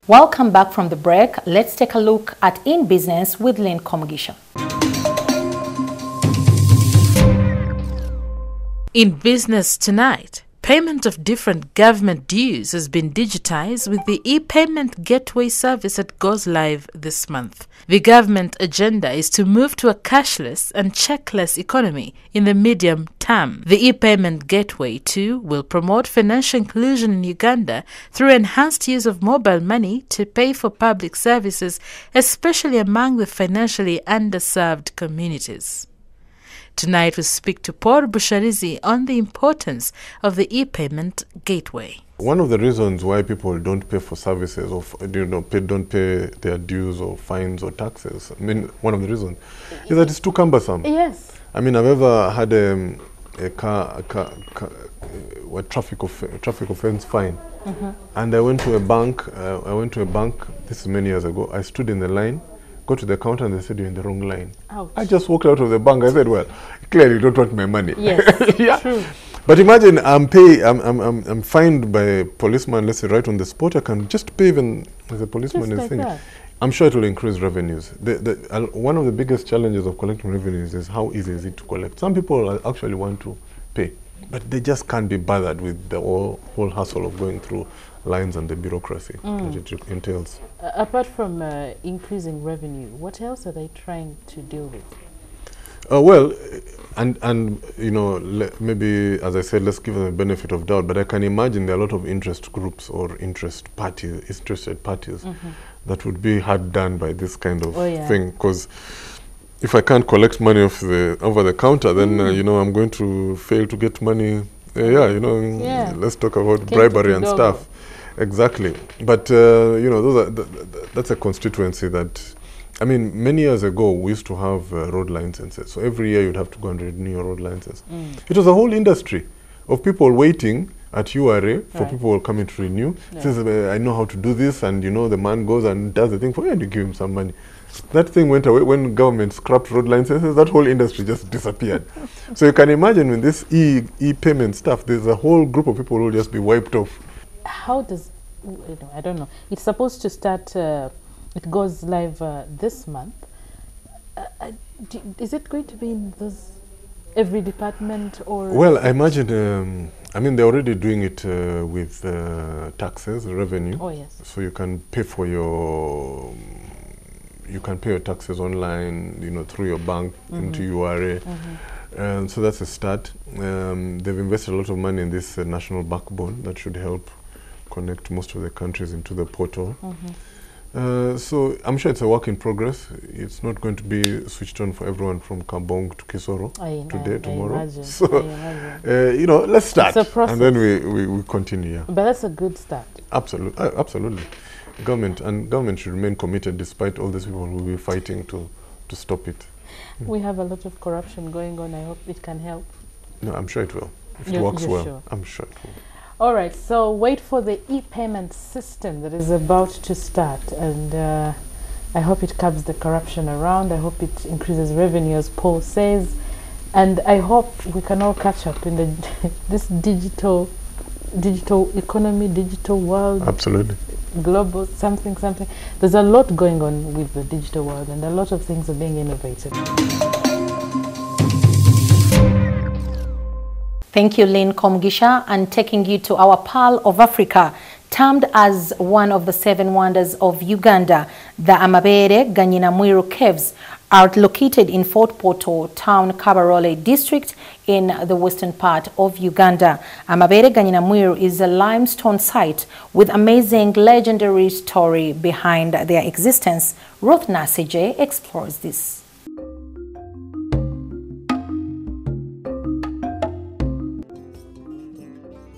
Welcome back from the break. Let's take a look at In Business with Lynn Komugisha. In business tonight, payment of different government dues has been digitized with the e-payment gateway service that goes live this month. The government agenda is to move to a cashless and checkless economy in the medium term. The e-payment gateway too will promote financial inclusion in Uganda through enhanced use of mobile money to pay for public services, especially among the financially underserved communities. Tonight we speak to Paul Busharizi on the importance of the e-payment gateway. One of the reasons why people don't pay for services or don't pay their dues or fines or taxes, I mean, one of the reasons is that it's too cumbersome. Yes. I mean, I've ever had a traffic offense fine, and I went to a bank. This is many years ago. I stood in the line, go to the counter, and they said, "You're in the wrong line." Ouch. I just walked out of the bank. I said, "Well, clearly you don't want my money." Yes, yeah. True. But imagine I'm fined by a policeman, let's say right on the spot. I can just pay even as a policeman is saying. I'm sure it will increase revenues. One of the biggest challenges of collecting revenues is how easy is it to collect. Some people actually want to pay, but they just can't be bothered with the whole hassle of going through lines and the bureaucracy that it entails. Apart from increasing revenue, what else are they trying to deal with? Well, and you know, maybe, as I said, let's give them the benefit of doubt, but I can imagine there are a lot of interest groups or interested parties that would be hard done by this kind of thing, because if I can't collect money over the counter, then you know, I'm going to fail to get money. Let's talk about bribery and stuff. Exactly. But you know, that's a constituency that, I mean, many years ago we used to have road licenses. So every year you'd have to go and renew your road licenses. It was a whole industry of people waiting at URA for people coming to renew. Says, I know how to do this, and you know, the man goes and does the thing for you, and you give him some money. That thing went away when government scrapped road licenses. That whole industry just disappeared. So you can imagine with this e-payment stuff, there's a whole group of people who will just be wiped off. How does, I don't know, it's supposed to start, it goes live this month. Is it going to be in every department or? Well, I imagine, I mean, they're already doing it with taxes, revenue. Oh, yes. So you can pay for your taxes online, you know, through your bank into URA. So that's a start. They've invested a lot of money in this national backbone that should help connect most of the countries into the portal. So I'm sure it's a work in progress. It's not going to be switched on for everyone from Kabong to Kisoro today, tomorrow. So, you know, let's start. It's a process. And then we continue. Yeah. But that's a good start. Absolutely. Absolutely. Government should remain committed despite all these people who will be fighting to stop it. We have a lot of corruption going on. I hope it can help. No, I'm sure it will. If it works well, sure? I'm sure it will. All right, so wait for the e-payment system that is about to start, and I hope it curbs the corruption around. I hope it increases revenue, as Paul says, and I hope we can all catch up in this digital economy, digital world. Absolutely. Global something. There's a lot going on with the digital world, and a lot of things are being innovated. Thank you, Lynn Komugisha, and taking you to our Pearl of Africa. Termed as one of the 7 wonders of Uganda, the AMABEERE MWIRU caves are located in Fort Portal Town, Kabarole district in the western part of Uganda. AMABEERE MWIRU is a limestone site with amazing legendary story behind their existence. Ruth Nasije explores this.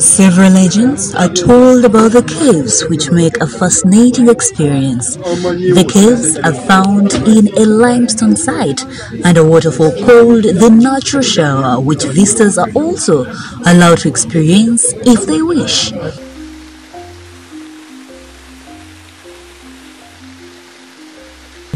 Several legends are told about the caves, which make a fascinating experience. The caves are found in a limestone site and a waterfall called the Natural Shower, which visitors are also allowed to experience if they wish.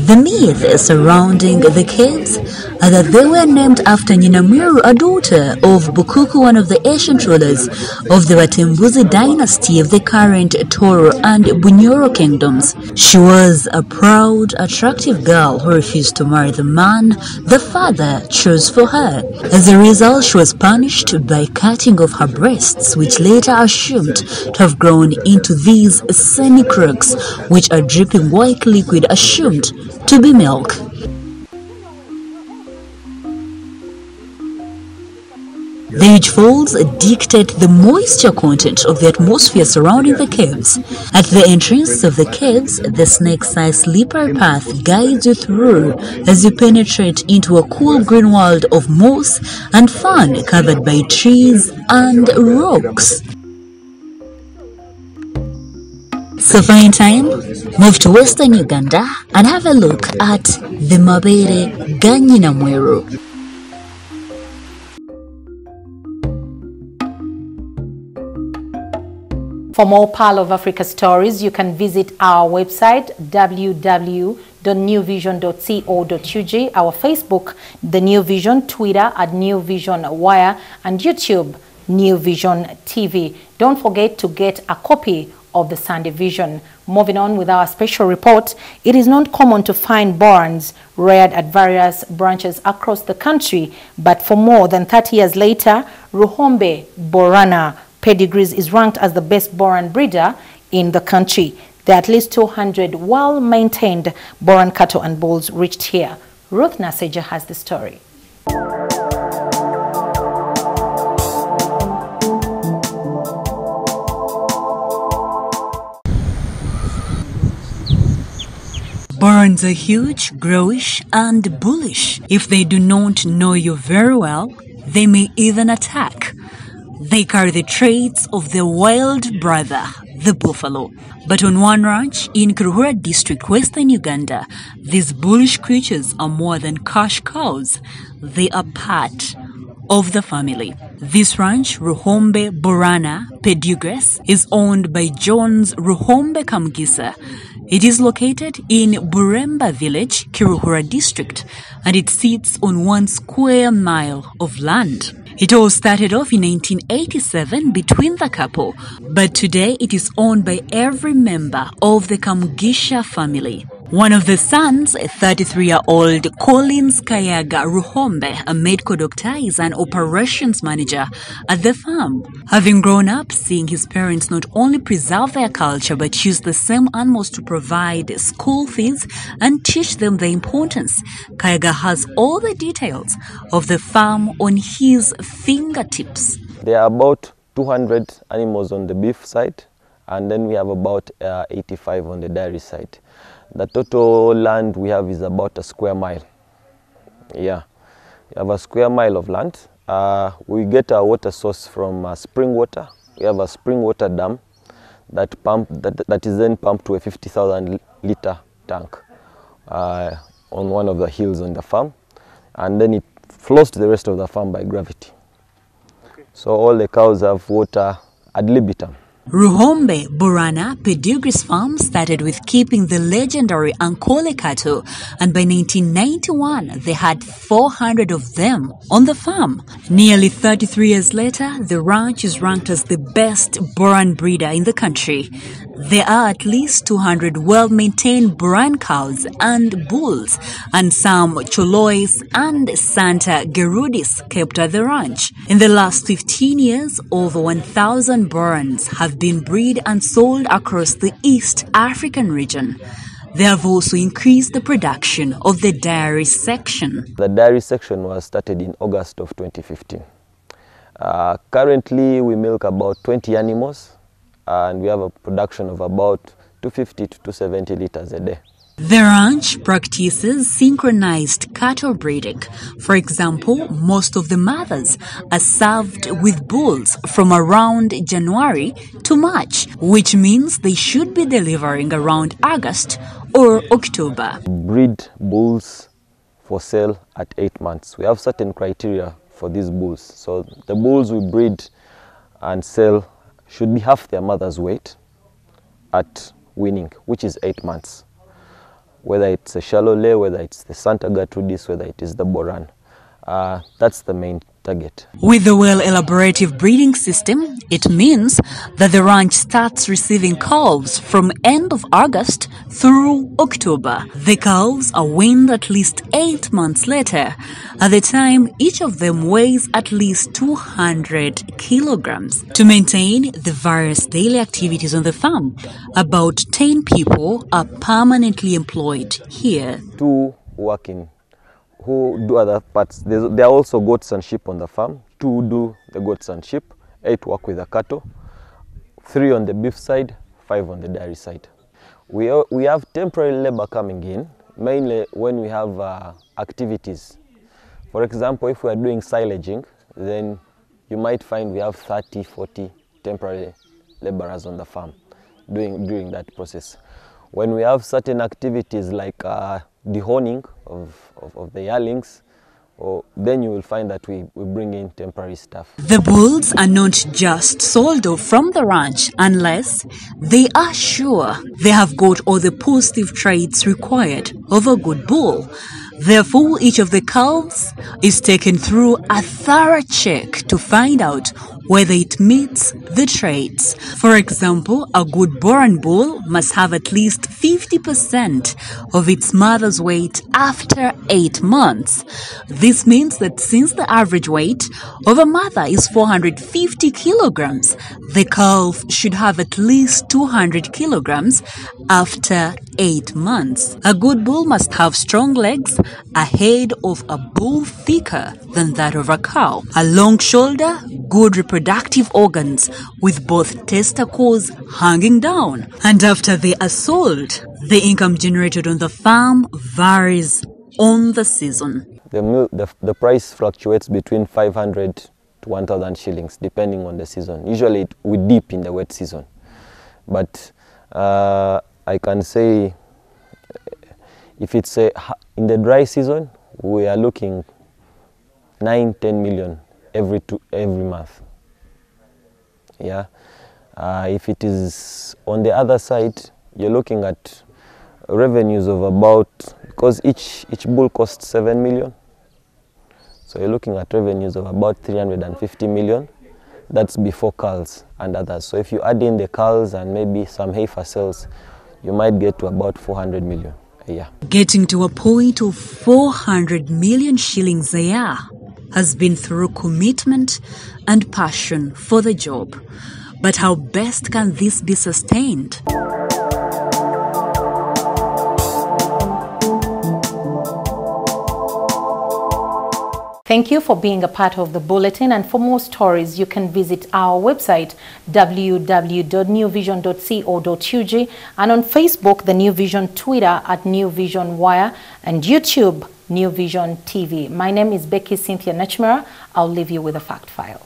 The myth surrounding the caves are that they were named after NYINA MWIRU, a daughter of Bukuku, one of the ancient rulers of the Batembuzi dynasty of the current Toro and Bunyoro kingdoms. She was a proud, attractive girl who refused to marry the man the father chose for her. As a result, she was punished by cutting off her breasts, which later assumed to have grown into these semi-crooks, which are dripping white liquid assumed to be milk. The huge falls dictate the moisture content of the atmosphere surrounding the caves. At the entrance of the caves, the snake-sized slippery path guides you through as you penetrate into a cool green world of moss and fern covered by trees and rocks. So in time, move to Western Uganda and have a look at the AMABEERE ga NYINA MWIRU. For more Pearl of Africa stories, you can visit our website www.newvision.co.ug, our Facebook, The New Vision, Twitter at New Vision Wire, and YouTube, New Vision TV. Don't forget to get a copy of the Sunday Vision. Moving on with our special report, it is not common to find borans reared at various branches across the country, but for more than 30 years later, Ruhombe Borana Pedigrees is ranked as the best boran breeder in the country. There are at least 200 well-maintained boran cattle and bulls reached here. Ruth Naseja has the story. Borans are huge, growish, and bullish. If they do not know you very well, they may even attack. They carry the traits of their wild brother, the buffalo. But on one ranch in Kiruhura district, Western Uganda, these bullish creatures are more than cash cows. They are part of the family. This ranch, Ruhombe Borana Pedigrees, is owned by John's Ruhombe Kamgisa. It is located in Buremba village, Kiruhura district, and it sits on 1 square mile of land. It all started off in 1987 between the couple, but today it is owned by every member of the Kamgisha family. One of the sons, a 33-year-old Collins Kayaga Ruhombe, a medical doctor, is an operations manager at the farm. Having grown up seeing his parents not only preserve their culture but use the same animals to provide school fees and teach them the importance, Kayaga has all the details of the farm on his fingertips. There are about 200 animals on the beef side, and then we have about 85 on the dairy side. The total land we have is about a square mile. Yeah, we have a square mile of land. We get our water source from spring water. We have a spring water dam that is then pumped to a 50,000 liter tank on one of the hills on the farm, and then it flows to the rest of the farm by gravity. Okay. So all the cows have water ad libitum. Ruhombe Borana Pedigrees farm started with keeping the legendary Ankole cattle, and by 1991 they had 400 of them on the farm. Nearly 33 years later, the ranch is ranked as the best boran breeder in the country. There are at least 200 well-maintained boran cows and bulls, and some Cholois and Santa Gerudis kept at the ranch. In the last 15 years, over 1,000 borans have been bred and sold across the East African region. They have also increased the production of the dairy section. The dairy section was started in August of 2015. Currently, we milk about 20 animals, and we have a production of about 250 to 270 liters a day. The ranch practices synchronized cattle breeding. For example, most of the mothers are served with bulls from around January to March, which means they should be delivering around August or October. Breed bulls for sale at 8 months. We have certain criteria for these bulls. So the bulls we breed and sell should be half their mother's weight at weaning, which is 8 months. whether it's a shallow lay, whether it's the Santa Gertrudis, whether it is the Boran. That's the main target. With the well-elaborated breeding system, it means that the ranch starts receiving calves from end of August through October. The calves are weaned at least 8 months later. At the time, each of them weighs at least 200 kilograms. To maintain the various daily activities on the farm, about 10 people are permanently employed here. 2 working who do other parts. There are also goats and sheep on the farm. 2 do the goats and sheep, 8 work with the cattle, 3 on the beef side, 5 on the dairy side. We have temporary labor coming in, mainly when we have activities. For example, if we are doing silaging, then you might find we have 30, 40 temporary laborers on the farm during that process. When we have certain activities like dehorning of the yearlings, then you will find that we bring in temporary staff. The bulls are not just sold off from the ranch unless they are sure they have got all the positive traits required of a good bull. Therefore, each of the calves is taken through a thorough check to find out whether it meets the traits. For example, a good Boran bull must have at least 50% of its mother's weight after 8 months. This means that since the average weight of a mother is 450 kilograms, the calf should have at least 200 kilograms after 8 months. A good bull must have strong legs, a head of a bull thicker than that of a cow, a long shoulder, good reproductive organs with both testicles hanging down. And after they are sold, the income generated on the farm varies on the season. The price fluctuates between 500 to 1,000 shillings depending on the season. Usually we dip in the wet season, but I can say if it's in the dry season, we are looking 9-10 million every month. Yeah. If it is on the other side, you're looking at revenues of about, because each bull costs 7 million, so you're looking at revenues of about 350 million. That's before culls and others. So if you add in the culls and maybe some heifer sales, you might get to about 400 million a year. Getting to a point of 400 million shillings a year has been through commitment and passion for the job. But how best can this be sustained? Thank you for being a part of the Bulletin, and for more stories you can visit our website www.newvision.co.ug and on Facebook the New Vision, Twitter at New Vision Wire, and YouTube New Vision TV. My name is Becky Cynthia Nachmara. I'll leave you with a fact file.